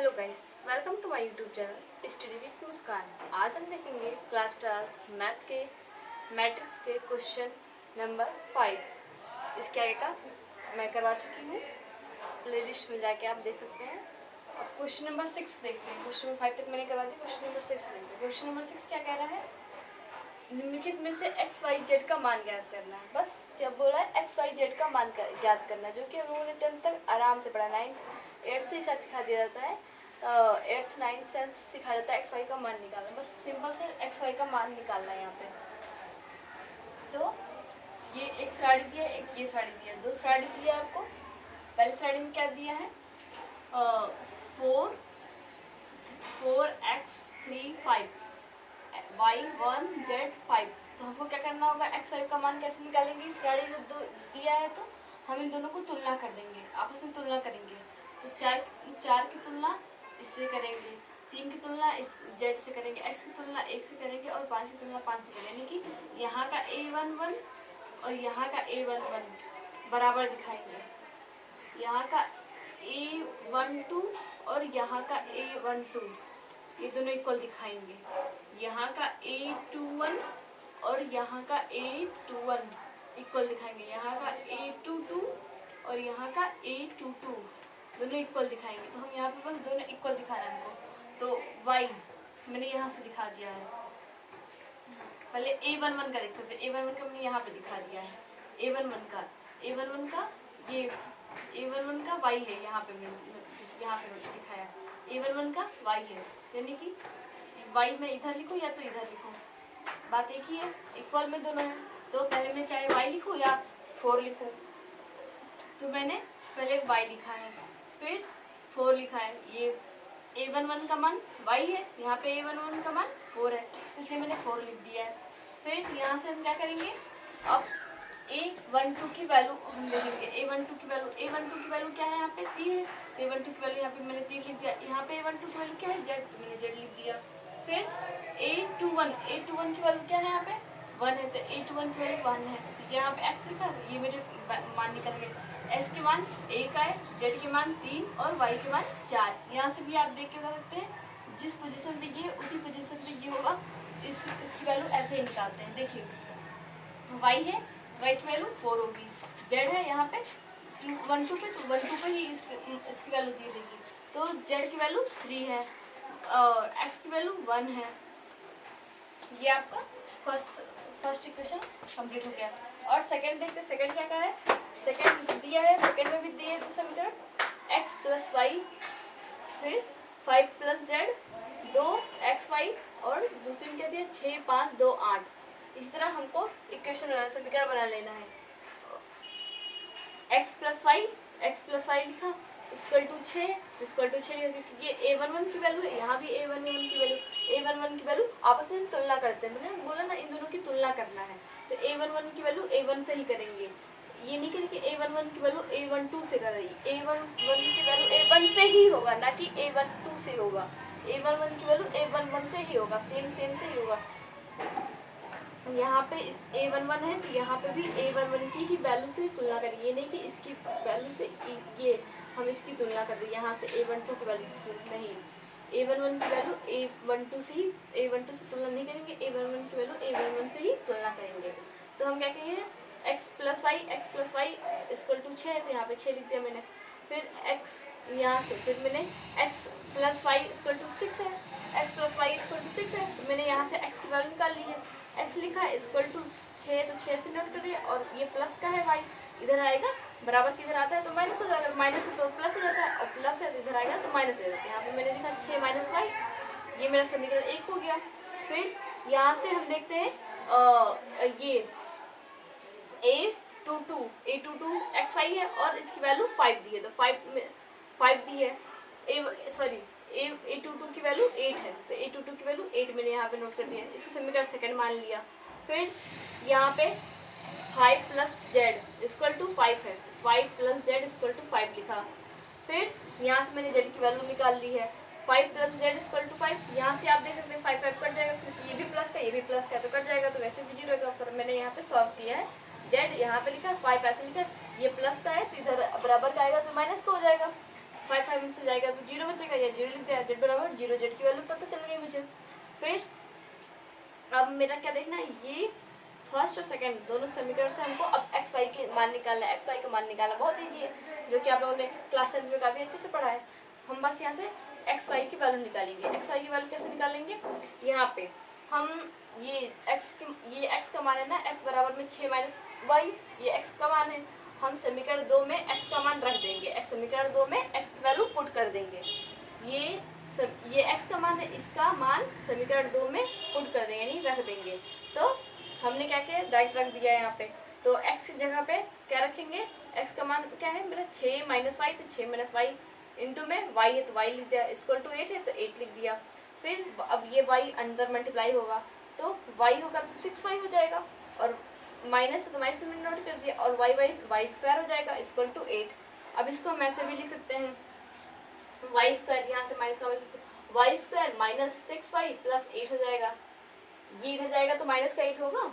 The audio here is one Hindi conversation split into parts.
Hello guys, welcome to my YouTube channel study with Muskan. आज हम देखेंगे क्लास 12 मैथ के मैट्रिक्स के क्वेश्चन नंबर 5। इसके आगे का मैं करवा चुकी हूँ, प्लेलिस्ट में जाके आप देख सकते हैं। अब क्वेश्चन नंबर 6 देखते हैं। क्वेश्चन नंबर 5 तक मैंने करवा दी, क्वेश्चन नंबर 6 देखते हैं। क्वेश्चन नंबर 6 क्या कह रहा है? निम्नलिखित में से एक्स वाई जेड का मान ज्ञात करना है। बस क्या बोला है? एक्स वाई जेड का मान ज्ञात करना, जो कि हम लोगों ने 10th तक आराम से पढ़ा। 9th 8th से ही शायद सिखा दिया जाता है। 8th 9th 10th सिखा जाता है एक्स वाई का मान निकालना। बस सिंपल से एक्स वाई का मान निकालना है यहाँ पे। तो ये एक साड़ी दिया, एक ये साड़ी दिया, दो साड़ी दिया आपको। पहली साड़ी में क्या दिया है? 4x 3 5 y 1 z 5। तो हमको क्या करना होगा? एक्स वाई का मान कैसे निकालेंगे? इस गाड़ी जो दिया है तो हम इन दोनों को तुलना कर देंगे, आपस में तुलना करेंगे। तो चार की तुलना इससे करेंगे, 3 की तुलना इस जेड से करेंगे, एक्स की तुलना 1 से करेंगे और 5 की तुलना 5 से करेंगे। यानी कि यहाँ का a11 और यहाँ का a11 बराबर दिखाएंगे। यहाँ का a12 और यहाँ का a12 ये दोनों इक्वल दिखाएंगे। यहाँ का a21 और यहाँ का a21 इक्वल दिखाएंगे। यहाँ का a22 और यहाँ का a22 दोनों इक्वल दिखाएंगे। तो हम यहाँ पे बस दोनों इक्वल दिखाना है हमको। तो y मैंने यहाँ से दिखा दिया है। पहले a11 का देखते थे। a11 का मैंने यहाँ पे दिखा दिया है। a11 का ये a11 का y है। यहाँ पे मैंने दिखाया a11 का y है। यानी कि y मैं इधर लिखूँ या तो इधर लिखूँ, बात एक ही है, इक्वल में दोनों है। तो पहले मैं चाहे y लिखूँ या 4 लिखूँ। तो मैंने पहले y लिखा है, फिर 4 लिखा है। ये a11 का मान y है, यहाँ पे a11 का मान 4 है, इसलिए मैंने 4 लिख दिया है। फिर यहाँ से हम क्या करेंगे? अब a12 की वैल्यू हम देखेंगे। a12 की वैल्यू क्या है? यहाँ पे 3 है। तो a12 की वैल्यू यहाँ पे मैंने 3 लिख दिया। यहाँ पे a12 की वैल्यू क्या है? z, तो मैंने z लिख दिया। फिर a21 की वैल्यू क्या है? यहाँ पे 1 है, तो a21 की वैल्यू 1 है। यहाँ पे x लिखा, ये मेरे मान निकल गए। s के मान 1 आए, z के मान 3 और y के मान 4। यहाँ से भी आप देख के कर सकते हैं, जिस पोजीशन पे ये उसी पोजीशन पे ये होगा। इसकी वैल्यू ऐसे ही निकालते हैं। देखिए y है, y की वैल्यू 4 होगी। z है यहाँ पे 1 2 पे, तो 1 2 पे ही इसकी वैल्यू दी देगी। तो z की वैल्यू 3 है और x की वैल्यू 1 है। ये आपका फर्स्ट इक्वेशन कंप्लीट हो गया। और सेकंड देखते हैं, सेकंड क्या है? सेकंड दिया है, सेकंड में भी दिया है तो समीकरण x प्लस वाई, फिर 5 प्लस जेड, 2xy और दूसरी में क्या दिया? 6 5 2 8। इस तरह हमको इक्वेशन समीकरण बना लेना है। x प्लस वाई लिखा इक्वल टू 6 क्योंकि ये a11 की वैल्यू है, यहाँ भी a11 की वैल्यू आपस में तुलना करते हैं। मैंने बोला ना, इन दोनों की तुलना करना है। तो a11 की वैल्यू a1 से ही करेंगे, ये नहीं करेंगे a11 की वैल्यू a12 से करेंगे। a11 की वैल्यू a1 से ही होगा, ना कि a12 से होगा। a11 की वैल्यू a11 से ही होगा, सेम से ही होगा। यहाँ पे a11 है तो यहाँ पे भी a11 की ही वैल्यू से तुलना करें। ये नहीं कि इसकी वैल्यू से ये हम इसकी तुलना कर दें, यहाँ से a12 की वैल्यू नहीं। a11 की वैल्यू a12 से तुलना नहीं करेंगे, a11 की वैल्यू a11 से ही तुलना करेंगे। तो हम क्या कहेंगे? x plus y equal to 6, तो यहाँ पे 6 लिख दिया मैंने। फिर x यहाँ से, फिर मैंने x plus y equal to 6 है, x plus y equal to 6 है, तो मैंने यहाँ से x की वैल्यू निकाल ली है। x लिखा है इक्वल टू 6, तो 6 से नोट करिए। और ये प्लस का है y, इधर आएगा बराबर किधर आता है तो माइनस हो जाएगा, माइनस है तो प्लस हो जाता है और प्लस है तो इधर आएगा तो माइनस हो जाता है। यहाँ पे मैंने लिखा 6 माइनस वाई, ये मेरा समीकरण 1 हो गया। फिर यहाँ से हम देखते हैं ये a22 xy है और इसकी वैल्यू 5 दी है, तो 5 दी है। a22 की वैल्यू 8 है, तो a22 की वैल्यू 8 मैंने यहाँ पे नोट कर दिया। इसको समीकरण सेकंड मान लिया। फिर यहाँ पे 5 प्लस जेड इक्वल टू 5 है, 5 प्लस जेड इक्वल टू 5 लिखा। फिर यहाँ से मैंने जेड की वैल्यू निकाल ली है, 5 प्लस जेड इक्वल टू 5। यहाँ से आप देख सकते हैं 5 कट जाएगा, क्योंकि ये भी प्लस का ये भी प्लस का, तो कट जाएगा, तो वैसे भी 0 होगा। पर मैंने यहाँ पे सॉल्व किया है। जेड यहाँ पे लिखा है, 5 ऐसे लिखा है, ये प्लस का है तो इधर बराबर का आएगा तो माइनस का हो जाएगा। 5 में से जाएगा तो 0 बचेगा, या 0 लिख दिया, जेड बराबर 0, जेड की वैल्यू पता चल गई मुझे। फिर अब मेरा क्या देखना है, ये फर्स्ट और सेकंड दोनों समीकरण से हमको अब एक्स वाई के मान निकालना है। एक्स वाई का मान निकालना बहुत ईजी है, जो कि आप लोगों ने क्लास 10 में काफ़ी अच्छे से पढ़ा है। हम बस यहाँ से एक्स वाई की वैल्यू निकालेंगे। एक्स वाई की वैल्यू कैसे निकालेंगे, यहाँ पे हम ये एक्स का मान है ना, एक्स बराबर में 6 माइनस वाई, ये एक्स का मान है। हम समीकरण 2 में एक्स का मान रख देंगे, समीकरण 2 में एक्स की वैल्यू पुट कर देंगे। ये एक्स का मान है, इसका मान समीकरण 2 में पुट कर देंगे, यानी रख देंगे। तो हमने क्या किया, डायरेक्ट रख दिया है यहाँ पे। तो एक्स की जगह पे क्या रखेंगे, एक्स का मान क्या है मेरा 6 माइनस वाई, तो 6 माइनस वाई इंटू में वाई है तो वाई लिख दिया, इक्वल टू 8 है तो 8 लिख दिया। फिर अब ये वाई अंदर मल्टीप्लाई होगा तो वाई होगा तो 6y हो जाएगा, और माइनस है तो माइनस में नोट कर दिया, और वाई स्क्वायर हो जाएगा इक्वल टू 8। अब इसको हम ऐसे भी लिख सकते हैं, वाई स्क्वायर, यहाँ से माइनस का Y square minus 6y plus 8 हो जाएगा। ये इधर जाएगा तो माइनस का 8 होगा,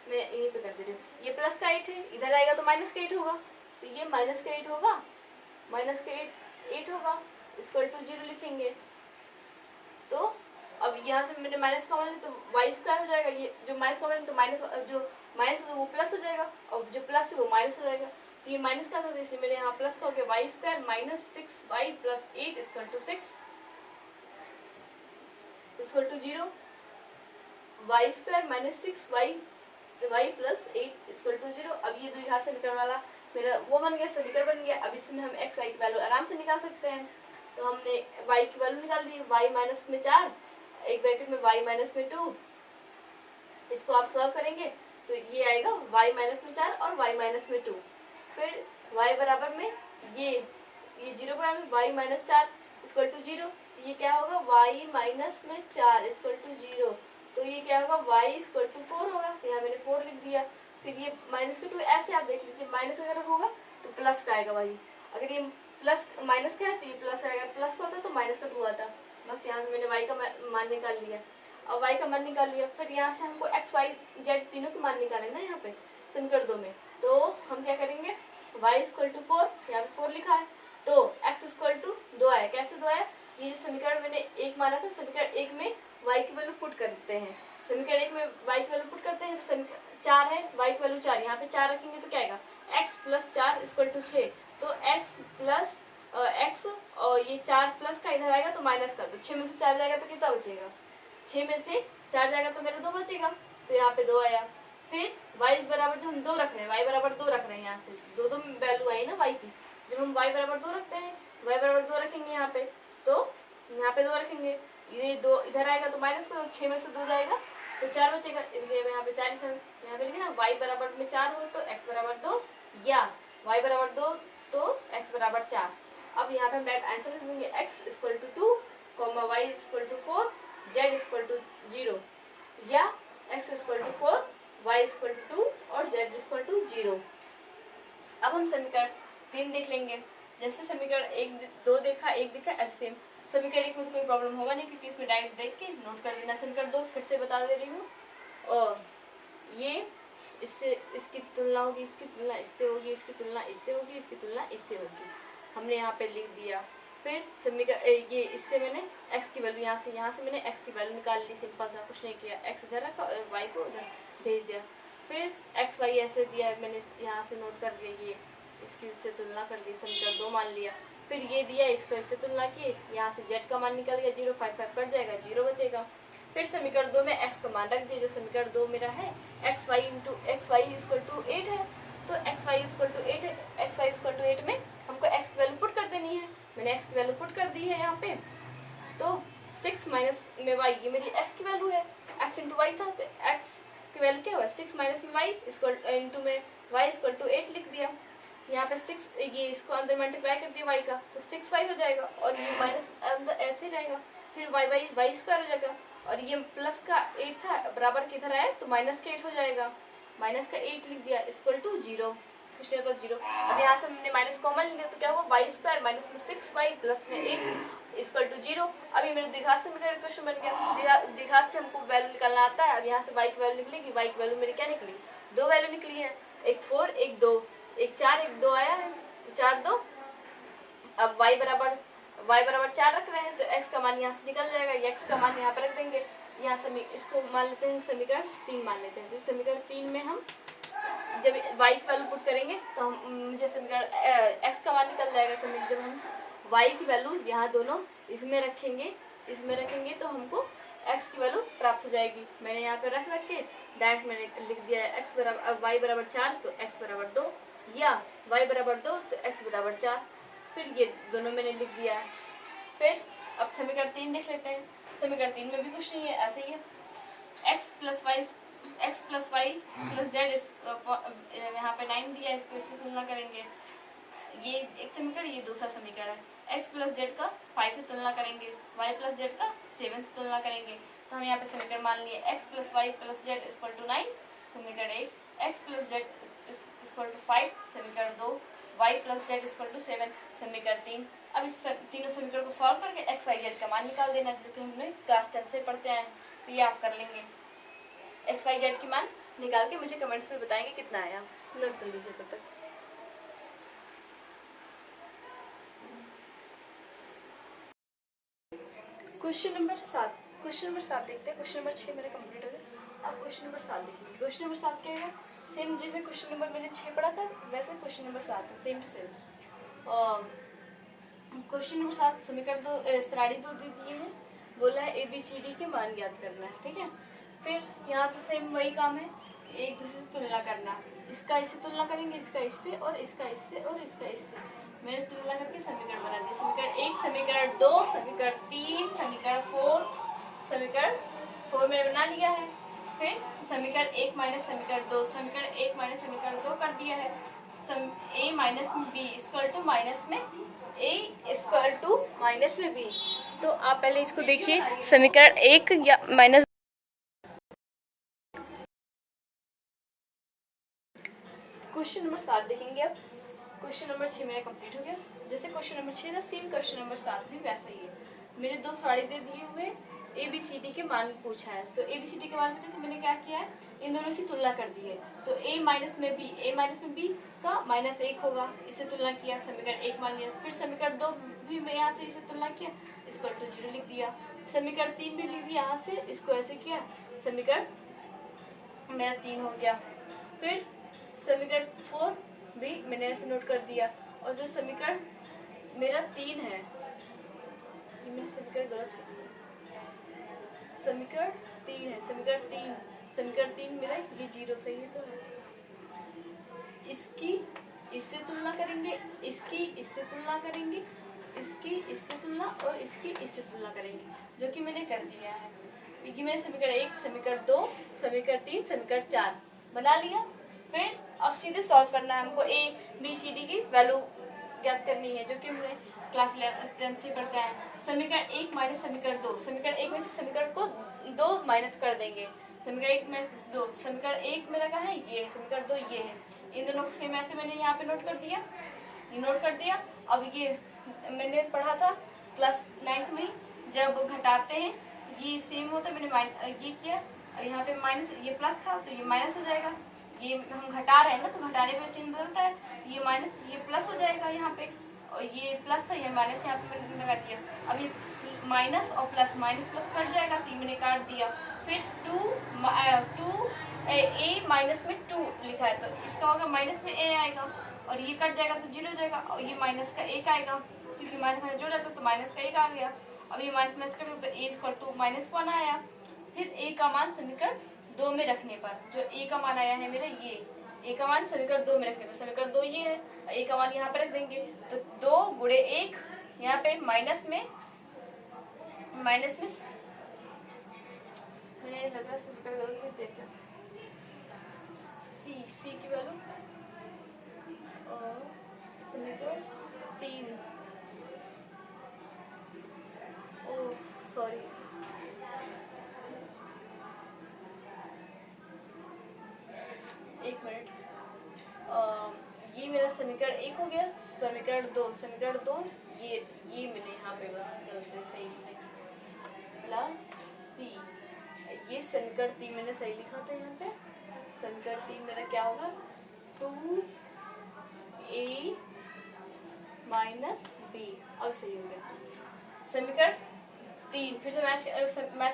मैं यहीं पे कर दे रही हूँ, ये प्लस का 8 है, इधर आएगा तो माइनस का 8 होगा, तो ये माइनस का 8 होगा, माइनस का 8 होगा इक्वल टू 0 लिखेंगे। तो अब यहाँ से मैंने माइनस का मान तो वाई स्क्वायर हो जाएगा, ये जो माइनस का मान तो माइनस, जो माइनस वो प्लस हो जाएगा, और जो प्लस है वो माइनस हो जाएगा। तो ये माइनस का था, इसलिए मेरे यहाँ प्लस का हो गया, y square minus 6y plus 8 equal to 6 equal to 0। Y square minus 6y y plus 8 equal to 0। अब ये द्विघात समीकरण वाला मेरा वो बन गया, समीकरण बन गया। अब इसमें हम एक्स वाई की वैल्यू आराम से निकाल सकते हैं। तो हमने y की वैल्यू निकाल दी, y माइनस में 4, एक ब्रैकेट में y माइनस में 2, इसको आप सॉल्व करेंगे तो ये आएगा y माइनस में 4 और y माइनस में 2। फिर y बराबर में ये 0 बराबर में y माइनस 4 इक्वल टू 0, तो ये क्या होगा y माइनस में 4 इक्वल टू 0, तो ये क्या होगा y इक्वल टू 4 होगा, तो यहाँ मैंने 4 लिख दिया। फिर ये माइनस का 2 ऐसे आप देख लीजिए, माइनस अगर होगा तो प्लस का आएगा y, अगर ये प्लस माइनस का है तो ये प्लस आएगा, प्लस का होता तो माइनस का 2 आता। बस यहाँ से मैंने y का मान निकाल लिया, और y का मान निकाल लिया। फिर यहाँ से हमको x y z तीनों के मान निकाले ना यहाँ पे समीकरण 2 में, तो हम क्या करेंगे, y इक्वल टू 4, यहाँ पे 4 लिखा है, तो x इक्वल टू 2 आया। कैसे 2 आया, ये जो समीकरण मैंने 1 माना था, समीकरण 1 में y की वैल्यू पुट करते हैं, समीकरण 1 में y की वैल्यू पुट करते हैं, तो 4 है, y की वैल्यू 4, यहाँ पे 4 रखेंगे तो क्या आएगा, x प्लस 4 इक्वल टू 6, तो x प्लस x और ये 4 प्लस का इधर आएगा तो माइनस का, तो 6 में से 4 जाएगा तो कितना बचेगा, 6 में से 4 जाएगा तो मेरा 2 बचेगा, तो यहाँ पे 2 आया। फिर y बराबर जो हम 2 रख रहे हैं, y बराबर 2 रख रहे हैं, यहाँ से दो वैल्यू आई ना y की, जब हम y बराबर 2 रखते हैं, y बराबर 2 रखेंगे यहाँ पे, तो यहाँ पे 2 रखेंगे, ये 2 इधर आएगा तो माइनस का, 6 में से 2 जाएगा तो 4 बचेगा, इसलिए मैं यहाँ पे 4 लिखा, यहाँ पे लिखे ना y बराबर में 4 हो तो x बराबर 2, या y बराबर 2 तो x बराबर 4। अब यहाँ पे हम डायरेक्ट आंसर लिख देंगे, x equal to 2, y equal to 4, z equal to 0, या x equal to 4, y equal to 2 और z इक्वल टू 0। अब हम समीकरण 3 देख लेंगे। जैसे समीकरण 1 2 देखा, 1 देखा, ऐसे सेम समीकरण 1 में तो कोई प्रॉब्लम होगा नहीं, क्योंकि इसमें डायरेक्ट देख के नोट कर देना। समीकरण 2 फिर से बता दे रही हूँ, और ये इससे इसकी तुलना होगी, इसकी तुलना इससे होगी, इसकी तुलना इससे होगी, इसकी तुलना इससे होगी, हमने यहाँ पे लिख दिया। फिर समीकरण ये इससे मैंने x की वैल्यू यहाँ से मैंने x की वैल्यू निकाल ली, सिंपल सा, कुछ नहीं किया, x इधर रखा और y को उधर भेज दिया। फिर x y ऐसे दिया है, मैंने यहाँ से नोट कर लिया, ये इसकी इससे तुलना कर ली, समीकरण 2 मान लिया। फिर ये दिया, इसको इससे तुलना किए, यहाँ से z का मान निकल गया 0, 5 5 कट जाएगा, 0 बचेगा। फिर समीकरण 2 में x का मान रख दिया, जो समीकरण 2 मेरा है एक्स वाई इक्वल टू 8 है, तो एक्स वाई इक्वल टू 8 है, एक्स वाई इक्वल टू 8 में हमको x की वैल्यू पुट कर देनी है, मैंने x की वैल्यू पुट कर दी है यहाँ पे। तो 6 माइनस में y, ये मेरी x की वैल्यू है, x इंटू वाई था, तो x की वैल्यू क्या हुआ, 6 माइनस में y इक्वल इंटू में y इक्वल टू 8 लिख दिया। यहाँ पे 6, ये इसको अंदर मल्टीप्लाई कर दिया y का, तो 6y हो जाएगा, और ये माइनस अंदर ऐसे ही रहेगा। फिर वाई स्क्वायर हो जाएगा, और ये प्लस का 8 था, बराबर किधर आया तो माइनस का 8 हो जाएगा, माइनस का 8 लिख दिया इक्वल टू 0, कुछ नहीं बस 0। अब यहाँ से हमने माइनस कॉमन लिया, तो क्या हुआ, वाई स्क्वायर माइनस में 6y प्लस में 8 इक्वल टू 0। अब ये मेरे द्विघात से मेरा क्वेश्चन बन गया, द्विघात से हमको वैल्यू निकालना आता है। अब यहाँ से y की वैल्यू निकलेगी, y की वैल्यू मेरी क्या निकली, 2 वैल्यू निकली है, एक 4 एक 2, एक 4 एक 2 आया है, तो 4 2 अब y बराबर 4 रख रहे हैं तो x का मान यहाँ से निकल जाएगा, x का मान यहाँ पर रख देंगे। यहाँ इसको मान लेते हैं समीकरण 3 मान लेते हैं। तो समीकरण 3 में हम जब y की वैल्यू पुट करेंगे तो हम मुझे समीकरण x का मान निकल जाएगा। समीकरण जब हम y की वैल्यू यहाँ दोनों इसमें रखेंगे तो हमको x की वैल्यू प्राप्त हो जाएगी। मैंने यहाँ पे रख के डायरेक्ट मैंने लिख दिया है y बराबर 4 तो x बराबर 2, या y बराबर 2 तो x बराबर 4। फिर ये दोनों मैंने लिख दिया है। फिर अब समीकरण 3 देख लेते हैं। समीकरण 3 में भी कुछ नहीं है, ऐसे ही है। x plus y plus z, यहाँ पे 9 दिया है, इसको इससे तुलना करेंगे। ये एक समीकरण, ये दूसरा समीकरण है। x प्लस जेड का 5 से तुलना करेंगे, y प्लस जेड का 7 से तुलना करेंगे। तो हम यहाँ पे समीकरण मान लिए x plus y plus z equal to 9, समीकरण 1, x plus z equal to 5, समीकरण 2, y plus z equal to 7, समीकरण 3। अब इस तीनों समीकरण को सॉल्व करके x y z का मान निकाल देना, जो कि हमने क्लास 10 से पढ़ते आए। तो ये आप कर लेंगे। x y z की मान निकाल के मुझे कमेंट्स में बताएंगे कितना आया, नोट कर लीजिए तब तक। क्वेश्चन नंबर 7 देखते हैं। क्वेश्चन नंबर 6 मेरा कंप्लीट हो गया। अब क्वेश्चन नंबर 7 देखिए। क्वेश्चन नंबर 7 क्या है? सेम जैसे क्वेश्चन नंबर मैंने 6 पढ़ा था वैसे क्वेश्चन नंबर 7 है, same to same. Question number 7 समीकरण 2 श्रेणी 2 दिए हैं, बोला है ABCD के मान ज्ञात करना है, ठीक है। फिर यहाँ से सेम वही काम है, एक दूसरे से तुलना करना। इसका इससे तुलना करेंगे, इसका इससे, और इसका इससे, और इसका इससे। मैंने तुलना करके समीकरण बना दिया। समीकरण 1, समीकरण 2, समीकरण 3, समीकरण 4, समीकरण 4 मैंने बना लिया है। फिर समीकरण 1 माइनस समीकरण 2, समीकरण 1 माइनस समीकरण 2 कर दिया है। a minus b equal to minus में a इक्वल टू माइनस में b। तो आप पहले इसको देखिए, समीकरण 1 या माइनस क्वेश्चन नंबर 7 देखेंगे। अब क्वेश्चन नंबर 6 मेरा कंप्लीट हो गया। जैसे क्वेश्चन नंबर 6 था, सेम क्वेश्चन नंबर 7 भी वैसा ही है। मेरे 2 साड़ी दे दिए हुए, ABCD के मान पूछा है। तो ABCD के मान पूछा तो मैंने क्या किया है, इन दोनों की तुलना कर दी है। तो a माइनस में b का -1 होगा, इससे तुलना किया, समीकरण 1 मान लिया। फिर समीकरण 2 भी मैं यहाँ से इसे तुलना किया, इसको टू 0 लिख दिया। समीकरण 3 भी लिख दिया यहाँ से, इसको ऐसे किया, समीकरण मेरा 3 हो गया। फिर समीकरण 4 भी मैंने ऐसे नोट कर दिया। और जो समीकरण मेरा 3 है, ये मेरा समीकरण गलत है, समीकरण 3 है, समीकरण 3 मेरा ये 0 सही है। तो इसकी इससे तुलना करेंगे, इसकी इससे तुलना करेंगे, इसकी इससे तुलना, और इसकी इससे तुलना करेंगे, जो कि मैंने कर दिया है। क्योंकि मैंने समीकरण 1, समीकरण 2, समीकरण 3, समीकरण 4 बना लिया। फिर अब सीधे सॉल्व करना है हमको ABCD की वैल्यू ज्ञात करनी है, जो कि हमने क्लास 10 से पढ़ते हैं। समीकरण 1 माइनस समीकरण 2, समीकरण 1 में से समीकरण को 2 माइनस कर देंगे। समीकरण 1 में 2, समीकरण 1 मेरा कहाँ है, ये है, समीकरण 2 ये है। इन दोनों को सेम ऐसे मैंने यहाँ पे नोट कर दिया, ये नोट कर दिया। अब ये मैंने पढ़ा था क्लास 9th में, जब घटाते हैं ये सेम होता है, मैंने ये किया, यहाँ पे माइनस, ये प्लस था तो ये माइनस हो जाएगा। ये हम घटा रहे हैं ना, तो घटाने पर चिन्ह बदलता है, ये माइनस ये प्लस हो जाएगा यहाँ पे, और ये प्लस था, ये माइनस यहाँ पे मैंने लगा दिया। अब ये माइनस और प्लस, माइनस प्लस कट जाएगा तो ये मैंने काट दिया। फिर 2 a माइनस में 2 लिखा है, तो इसका होगा माइनस में a आएगा, और ये कट जाएगा तो 0 हो जाएगा, और ये माइनस का 1 आएगा, क्योंकि माइनस में जुड़ जाता तो माइनस का 1 आ गया। अब ये माइनस माइनस करेंगे तो a इक्वल टू -1 आया। फिर a का मान समीकरण 2 में रखने पर, जो a का मान आया है मेरा, ये a का मान समीकरण 2 में रखने पर, समीकरण 2 ये है, a का मान यहाँ पर रख देंगे। तो 2 गुणे 1, यहाँ पे माइनस में मैंने लग रहा समीकरण गलत लिख दिया क्या, सी की वैल्यू, और समीकरण 3, ओ सॉरी, एक मिनट, ये मेरा समीकरण 1 हो गया। समीकरण 2 ये मैंने यहाँ पे बस गलती सही लिखा प्लस सी, ये समीकरण 3 मैंने सही लिखा था यहाँ पे। समीकरण 3 मेरा क्या होगा, 2a माइनस बी, अब सही हो गया। समीकरण 3 फिर से मैच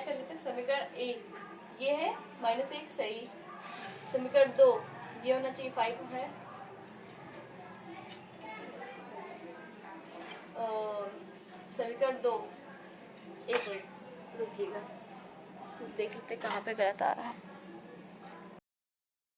कर लेते हैं। समीकरण 1 ये है -1 सही। समीकरण 2 ये होना चाहिए 5 है। समीकरण 2 एक मिनट रुकिएगा, देख लेते कहाँ पे गलत आ रहा है।